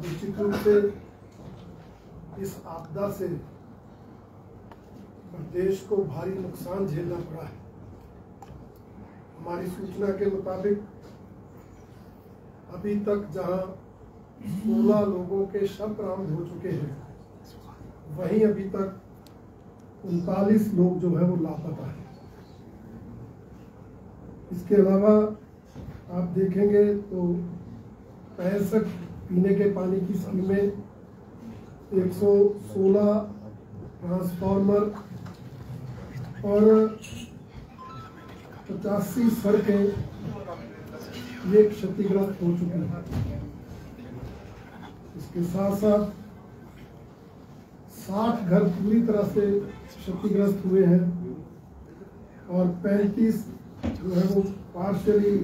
निश्चित रूप से इस आपदा से देश को भारी नुकसान झेलना पड़ा है। हमारी सूचना के मुताबिक अभी तक जहां 16 लोगों के शव बरामद हो चुके हैं, वहीं अभी तक 39 लोग जो है वो लापता हैं। इसके अलावा आप देखेंगे तो 65 पीने के पानी की स्कीमें, 116 ट्रांसफार्मर और 85 सड़कें ये क्षतिग्रस्त हो चुकी हैं। इसके साथ साथ 60 घर पूरी तरह से क्षतिग्रस्त हुए हैं और 35 जो है वो पार्शियली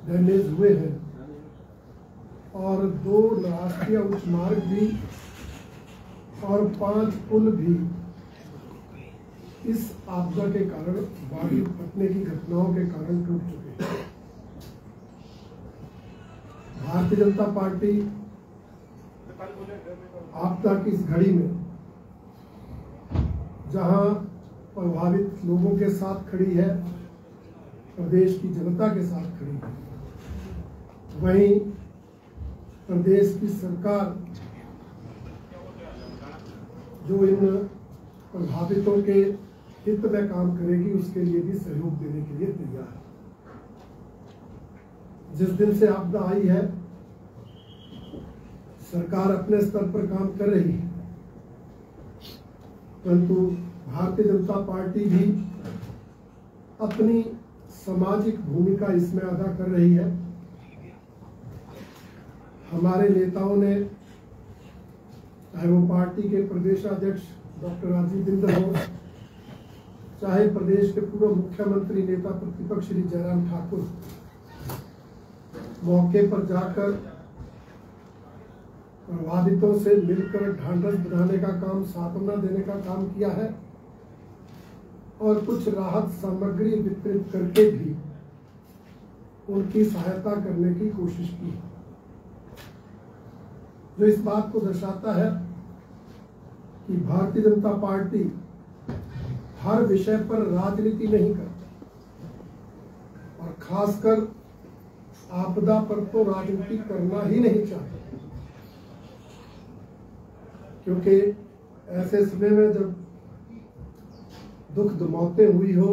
डैमेज हुए हैं और 2 राष्ट्रीय उच्च मार्ग भी और 5 पुल भी इस आपदा के कारण, बाढ़ फटने की घटनाओं के कारण टूट चुके हैं। भारतीय जनता पार्टी आपदा की इस घड़ी में जहां प्रभावित लोगों के साथ खड़ी है, प्रदेश की जनता के साथ खड़ी है, वहीं प्रदेश की सरकार जो इन प्रभावितों के हित में काम करेगी, उसके लिए भी सहयोग देने के लिए तैयार है। जिस दिन से आपदा आई है, सरकार अपने स्तर पर काम कर रही है, परंतु भारतीय जनता पार्टी भी अपनी सामाजिक भूमिका इसमें अदा कर रही है। हमारे नेताओं ने, चाहे वो पार्टी के प्रदेशाध्यक्ष डॉक्टर राजीव बिंदल हो, चाहे प्रदेश के पूर्व मुख्यमंत्री नेता प्रतिपक्ष श्री जयराम ठाकुर, मौके पर जाकर प्रभावितों से मिलकर ढांढस बंधाने का काम, सांत्वना देने का काम किया है और कुछ राहत सामग्री वितरित करके भी उनकी सहायता करने की कोशिश की है, जो इस बात को दर्शाता है कि भारतीय जनता पार्टी हर विषय पर राजनीति नहीं करती और खासकर आपदा पर तो राजनीति करना ही नहीं चाहती, क्योंकि ऐसे समय में जब दुख मौतें हुई हो,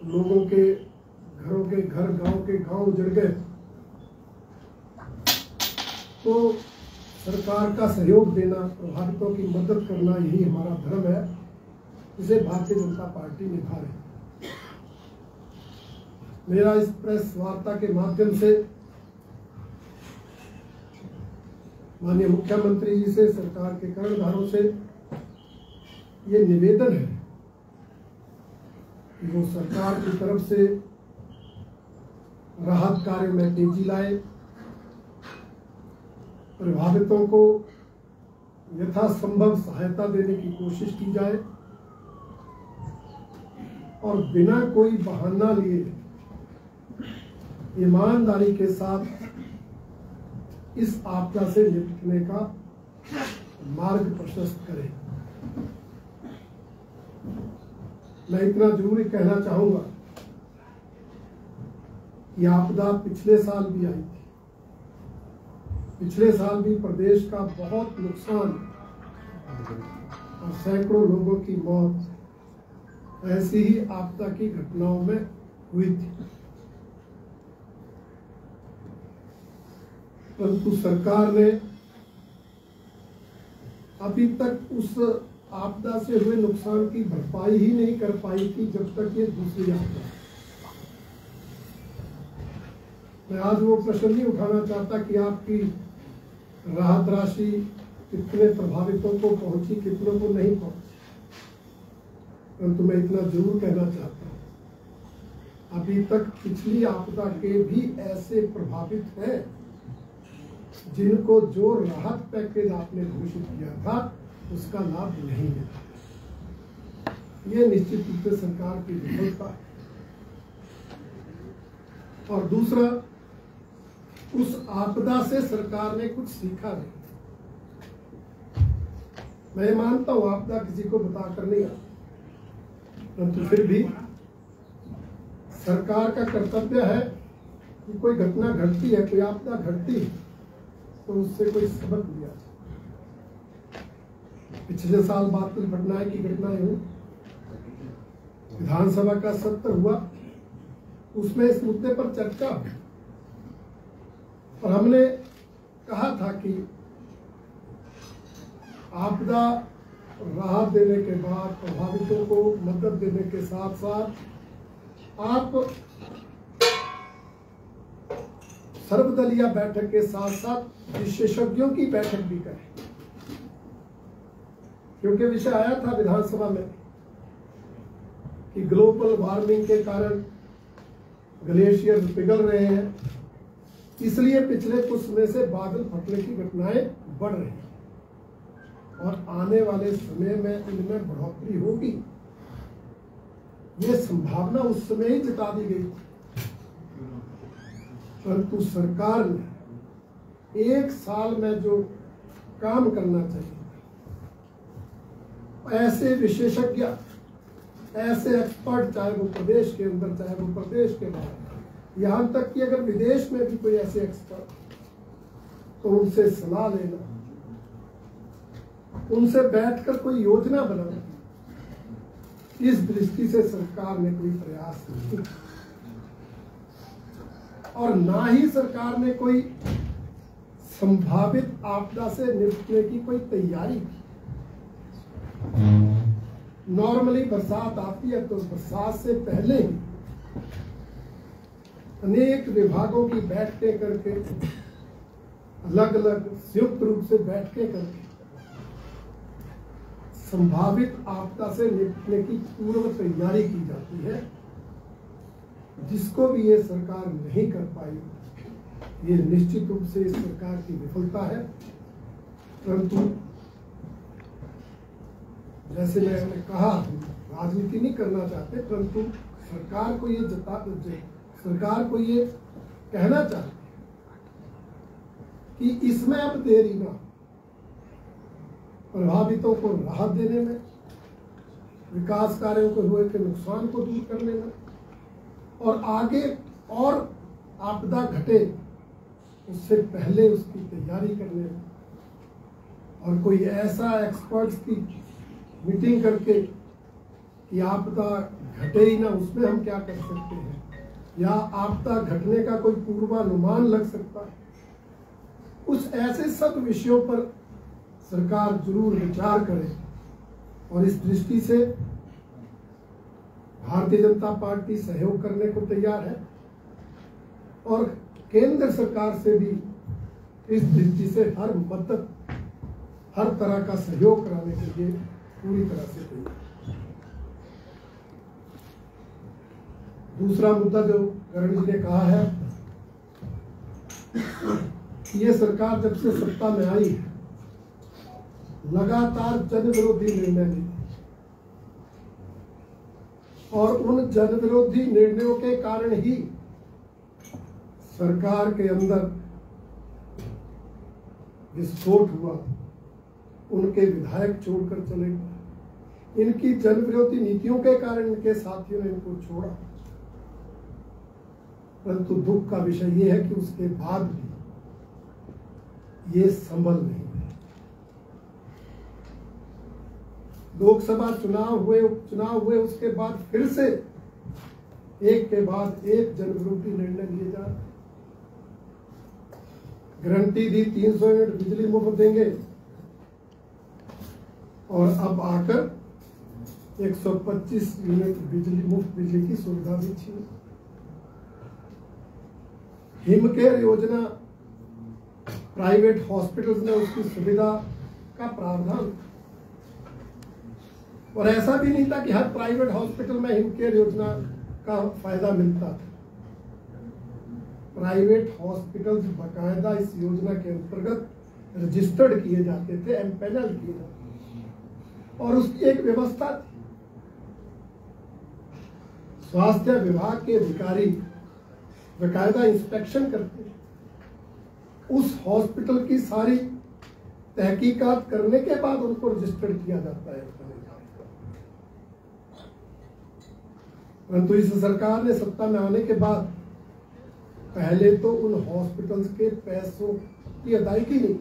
लोगों के घरों के घर, गांव के गांव उजड़ गए, तो सरकार का सहयोग देना, प्रभावितों की मदद करना, यही हमारा धर्म है, जिसे भारतीय जनता पार्टी निभा रही है। मेरा इस प्रेस वार्ता के माध्यम से माननीय मुख्यमंत्री जी से, सरकार के कर्णधारों से ये निवेदन है कि वो सरकार की तरफ से राहत कार्य में तेजी लाए, प्रभावितों को यथासंभव सहायता देने की कोशिश की जाए और बिना कोई बहाना लिए ईमानदारी के साथ इस आपदा से निपटने का मार्ग प्रशस्त करें। मैं इतना जरूर कहना चाहूंगा कि आपदा पिछले साल भी आई थी, पिछले साल भी प्रदेश का बहुत नुकसान और सैकड़ों लोगों की मौत ऐसी ही आपदा की घटनाओं में हुई थी, परंतु सरकार ने अभी तक उस आपदा से हुए नुकसान की भरपाई ही नहीं कर पाई थी जब तक ये दूसरी आपदा। मैं आज वो प्रश्न नहीं उठाना चाहता कि आपकी राहत राशि कितने प्रभावितों को पहुंची, कितनों को नहीं पहुंची, परंतु मैं इतना जरूर कहना चाहता हूं, अभी तक पिछली आपदा के भी ऐसे प्रभावित हैं जिनको जो राहत पैकेज आपने घोषित किया था उसका लाभ नहीं मिला। ये निश्चित रूप से सरकार की विफलता है। और दूसरा, उस आपदा से सरकार ने कुछ सीखा नहीं। मैं मानता हूं आपदा किसी को बताकर नहीं आती, परंतु फिर भी सरकार का कर्तव्य है कि कोई घटना घटती है, कोई आपदा घटती है, तो उससे कोई सबक लिया जाए। पिछले साल बातुल पटनायक की घटनाएं हुई, विधानसभा का सत्र हुआ, उसमें इस मुद्दे पर चर्चा हुई और हमने कहा था कि आपदा राहत देने के बाद प्रभावितों को मदद देने के साथ साथ आप सर्वदलीय बैठक के साथ साथ विशेषज्ञों की बैठक भी करें, क्योंकि विषय आया था विधानसभा में कि ग्लोबल वार्मिंग के कारण ग्लेशियर पिघल रहे हैं, इसलिए पिछले कुछ समय से बादल फटने की घटनाएं बढ़ रही हैं और आने वाले समय में इनमें बढ़ोतरी होगी। ये संभावना उस समय ही जता दी गई, परंतु सरकार ने एक साल में जो काम करना चाहिए, ऐसे विशेषज्ञ, ऐसे एक्सपर्ट, चाहे वो प्रदेश के अंदर चाहे वो प्रदेश के बाहर, यहां तक कि अगर विदेश में भी कोई ऐसे एक्सपर्ट, तो उनसे सलाह लेना, उनसे बैठकर कोई योजना बनाना, इस दृष्टि से सरकार ने कोई प्रयास नहीं किया और ना ही सरकार ने कोई संभावित आपदा से निपटने की कोई तैयारी की। नॉर्मली बरसात आती है तो बरसात से पहले ही अनेक विभागों की बैठकें करके, अलग अलग संयुक्त रूप से बैठकें करके संभावित आपदा से निपटने की पूर्व तैयारी की जाती है, जिसको भी ये सरकार नहीं कर पाई। ये निश्चित रूप से इस सरकार की विफलता है। परंतु जैसे मैंने कहा, राजनीति नहीं करना चाहते, परंतु सरकार को ये कहना चाहते कि इसमें अब देरी ना, प्रभावितों को राहत देने में, विकास कार्यों को हुए के नुकसान को दूर करने में और आगे और आपदा घटे उससे पहले उसकी तैयारी करने में, और कोई ऐसा एक्सपर्ट्स की मीटिंग करके कि आपदा घटे ही ना, उसमें हम क्या कर सकते हैं, या आपदा घटने का कोई पूर्वानुमान लग सकता है, उस ऐसे सब विषयों पर सरकार जरूर विचार करे। और इस दृष्टि से भारतीय जनता पार्टी सहयोग करने को तैयार है और केंद्र सरकार से भी इस दृष्टि से हर मदद, हर तरह का सहयोग कराने के लिए पूरी तरह से तैयार। दूसरा मुद्दा जो करण जी ने कहा है, ये सरकार जब से सत्ता में आई है लगातार जन विरोधी निर्णय लिए और उन जन विरोधी निर्णयों के कारण ही सरकार के अंदर विस्फोट हुआ, उनके विधायक छोड़कर चले गए। इनकी जन विरोधी नीतियों के कारण इनके साथियों ने इनको छोड़ा। परंतु दुख का विषय यह है कि उसके बाद भी ये संभल नहीं है। लोकसभा चुनाव हुए, उपचुनाव हुए, उसके बाद फिर से एक के बाद एक जन विरोधी निर्णय लिए जा रहे। गारंटी दी 300 यूनिट बिजली मुफ्त देंगे और अब आकर 125 यूनिट बिजली, मुफ्त बिजली की सुविधा भी छीनी। हिमकेयर योजना, प्राइवेट हॉस्पिटल्स ने उसकी सुविधा का प्रावधान, और ऐसा भी नहीं था कि हर प्राइवेट हॉस्पिटल में हिमकेयर योजना का फायदा मिलता था। प्राइवेट हॉस्पिटल्स बाकायदा इस योजना के अंतर्गत रजिस्टर्ड किए जाते थे, एम्पैनल किए जाते थे और उसकी एक व्यवस्था थी। स्वास्थ्य विभाग के अधिकारी बाकायदा इंस्पेक्शन करते उस हॉस्पिटल की सारी तहकीकात करने के बाद उनको रजिस्टर्ड किया जाता है। परंतु इस सरकार ने सत्ता में आने के बाद पहले तो उन हॉस्पिटल्स के पैसों की अदायगी नहीं,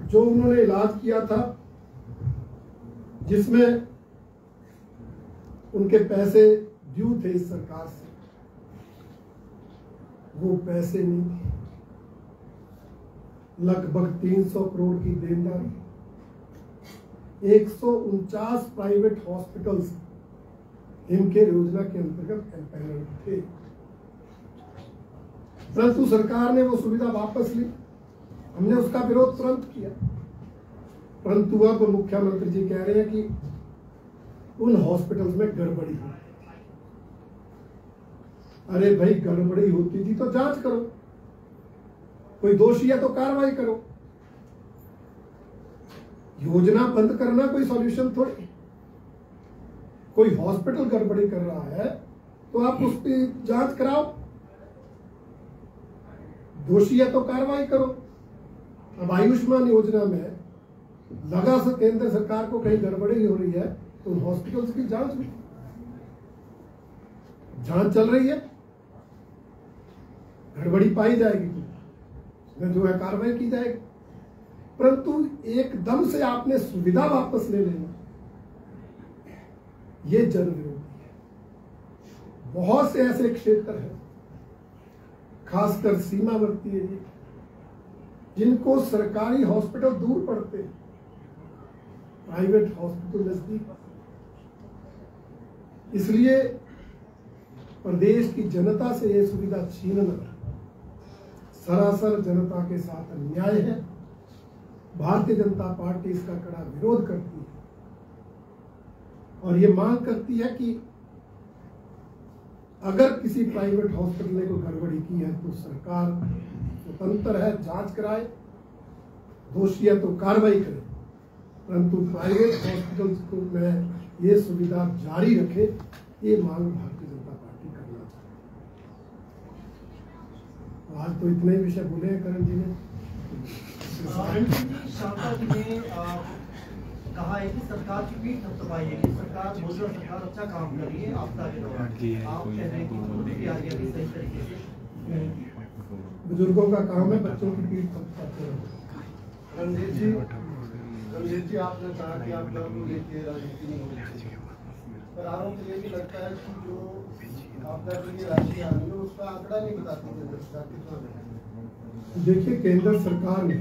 जो उन्होंने इलाज किया था जिसमें उनके पैसे ड्यू थे इस सरकार से, वो पैसे नहीं थे। लगभग 300 करोड़ की देनदारी, 149 प्राइवेट हॉस्पिटल्स हिमकेयर योजना के अंतर्गत एम्पैनल थे। परंतु सरकार ने वो सुविधा वापस ली, हमने उसका विरोध तुरंत किया। परंतु अब मुख्यमंत्री जी कह रहे हैं कि उन हॉस्पिटल्स में गड़बड़ी है। अरे भाई, गड़बड़ी होती थी तो जांच करो, कोई दोषी है तो कार्रवाई करो। योजना बंद करना कोई सॉल्यूशन थोड़ी। कोई हॉस्पिटल गड़बड़ी कर रहा है तो आप उसकी जांच कराओ, दोषी है तो कार्रवाई करो। अब आयुष्मान योजना में लगा से केंद्र सरकार को कहीं गड़बड़ी हो रही है तो हॉस्पिटल्स की जांच चल रही है, गड़बड़ी पाई जाएगी तो जो है कार्रवाई की जाएगी। परंतु एकदम से आपने सुविधा वापस ले लेना, ये जन विरोधी है। बहुत से ऐसे क्षेत्र हैं, खासकर सीमावर्ती एरिया, जिनको सरकारी हॉस्पिटल दूर पड़ते हैं, प्राइवेट हॉस्पिटल नजदीक। इसलिए प्रदेश की जनता से यह सुविधा छीनना सरासर जनता के साथ अन्याय है। भारतीय जनता पार्टी इसका कड़ा विरोध करती है और ये मांग करती है कि अगर किसी प्राइवेट हॉस्पिटल ने कोई गड़बड़ी की है तो सरकार स्वतंत्र है, जांच कराए, दोषी है तो कार्रवाई करे। परंतु प्राइवेट हॉस्पिटल्स को में ये सुविधा जारी रखे, ये मांग भारतीय जनता पार्टी करना चाहती है। आज तो इतने ही विषय बोले हैं करण जी ने। शांता जी ने कहा है कि सरकार की पीठ थपथपाई है कि सरकार मौजूदा सरकार अच्छा काम कर रही है आपदा के दौरान। आप कह रहे हैं कि मोदी की आगे भी सही तरीके से। बुजुर्गों का काम है बच्चों की पीठ थपथपाते हैं। रंजीत जी, आपने कहा कि आप दर को लेकर राजनीति नहीं होगी, पर आरोप ये भी लगता है कि जो आपदा के लिए राशि आई है उसका आंकड़ा नहीं बताती केंद्र सरकार कितना। देखिए, केंद्र सरकार ने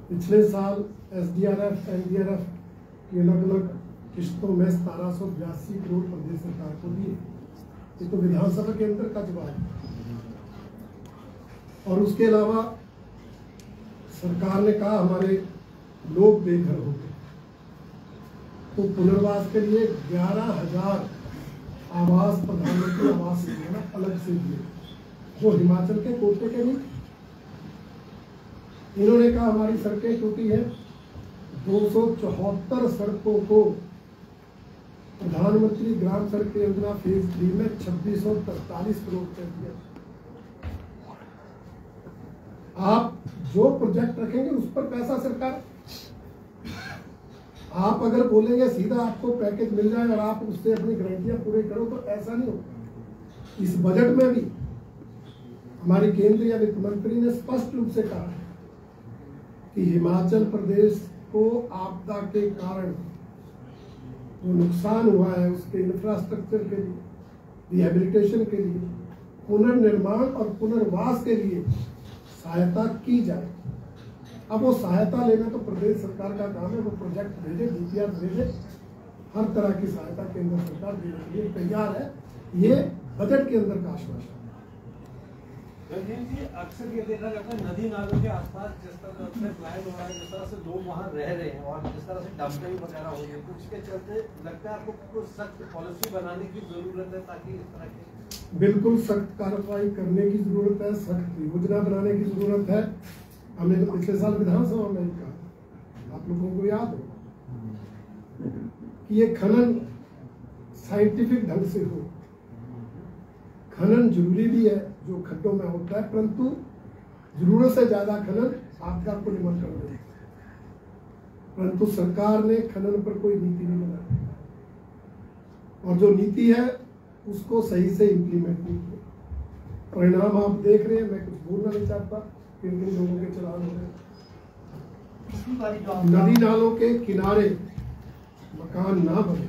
पिछले साल SDRF, NDRF की अलग अलग किस्तों में 1782 करोड़ प्रदेश सरकार को दिए। ये तो विधानसभा के अंदर का जवाब है। और उसके अलावा सरकार ने कहा हमारे लोग बेघर हो गए, तो पुनर्वास के लिए 11,000 आवास प्रधानमंत्री आवास योजना अलग से दिए, जो हिमाचल के कोटे के नहीं। इन्होंने कहा हमारी सड़कें टूटी है, 274 सड़कों को प्रधानमंत्री ग्राम सड़क योजना फेज 3 में 2643 करोड़ रुपए दिया। आप जो प्रोजेक्ट रखेंगे उस पर पैसा सरकार, आप अगर बोलेंगे सीधा आपको पैकेज मिल जाए और आप उससे अपनी गारंटियां पूरी करो, तो ऐसा नहीं होगा। इस बजट में भी हमारी केंद्रीय वित्त मंत्री ने स्पष्ट रूप से कहा है कि हिमाचल प्रदेश को आपदा के कारण जो नुकसान हुआ है उसके इंफ्रास्ट्रक्चर के लिए, रिहेबिलिटेशन के लिए, पुनर्निर्माण और पुनर्वास के लिए सहायता की जाए। अब वो सहायता लेना तो प्रदेश सरकार का काम है, वो प्रोजेक्ट भेजे, DPR भेजे, हर तरह की सहायता केंद्र सरकार देने के लिए तैयार है। ये बजट के अंदर का आश्वासन। रंजीत जी, अक्सर ये देखा जाता है नदी नालों के आसपास जिस तरह से प्लान हो रहा है, जिस तरह से लोग वहाँ रह रहे हैं और जिस तरह से डंपिंग वगैरह हो रही है, तो उसके चलते लगता है आपको कुछ सख्त पॉलिसी बनाने की जरूरत है ताकि इस तरह की। बिल्कुल सख्त कार्रवाई करने की जरूरत है, सख्त योजना बनाने की जरूरत है। हमने तो पिछले साल विधानसभा में कहा, आप लोगों को याद हो कि ये खनन साइंटिफिक ढंग से हो। खनन जरूरी भी है, जो खड्डों में होता है, परंतु जरूरत से ज्यादा खनन आपदा को निमन कर देता है। परंतु सरकार ने खनन पर कोई नीति नहीं बनाई और जो नीति है उसको सही से इम्प्लीमेंट नहीं किया। परिणाम आप देख रहे हैं, मैं कुछ बोलना नहीं चाहता, फिर इन लोगों के चलान हो रहे हैं। पिछली बारी जो नदी नालों के किनारे मकान ना बने,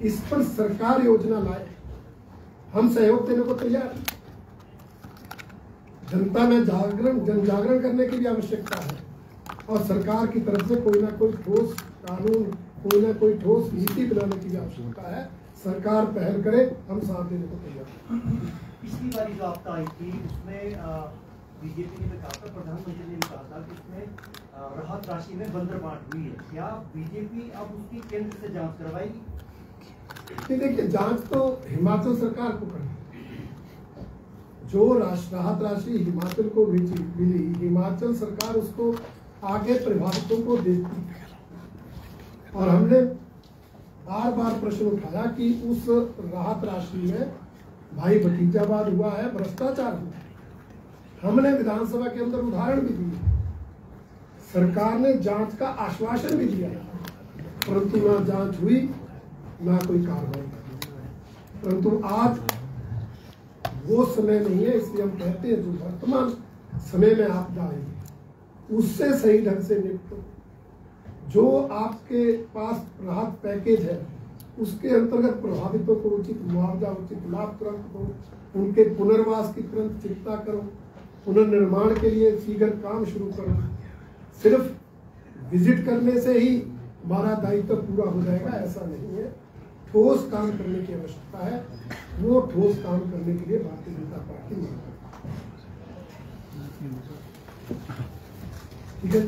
इस पर सरकार योजना लाए, हम सहयोग देने को तैयार हैं। जनता में जन जागरण करने की भी आवश्यकता है और सरकार की तरफ से कोई ना कोई ठोस कानून, कोई ना कोई ठोस नीति बनाने की भी आवश्यकता है। सरकार पहल करे, हम साथ देने को तैयार हैं। पिछली बारी जो आपदा आई थी उसमें बीजेपी ने भी कहा था, प्रधानमंत्री ने भी कहा था कि उसमें राहत राशि में बंदरबांट हुई है। क्या बीजेपी अब उसकी केंद्र से जांच करवाएगी? देखिए, जांच तो हिमाचल सरकार को करनी है। जो राहत राशि हिमाचल को मिली, हिमाचल सरकार उसको आगे प्रभावितों को देती है। और हमने बार बार प्रश्न उठाया कि उस राहत राशि में भाई भतीजावाद हुआ है, भ्रष्टाचार हुआ है। हमने विधानसभा के अंदर उदाहरण भी दिए, सरकार ने जांच का आश्वासन भी दिया, परंतु ना जांच हुई ना कोई कार्रवाई। परंतु आज वो समय नहीं है, इसलिए हम कहते हैं जो वर्तमान समय में आपदा आई उससे सही ढंग से निपटो। जो आपके पास राहत पैकेज है उसके अंतर्गत प्रभावितों को उचित मुआवजा, उचित लाभ तुरंत दो, उनके पुनर्वास की तुरंत चिंता करो, पुनर्निर्माण के लिए शीघ्र काम शुरू करो। सिर्फ विजिट करने से ही हमारा दायित्व पूरा हो जाएगा ऐसा नहीं है, ठोस काम करने की आवश्यकता है। वो ठोस काम करने के लिए भारतीय जनता पार्टी मांग करती है। ठीक है।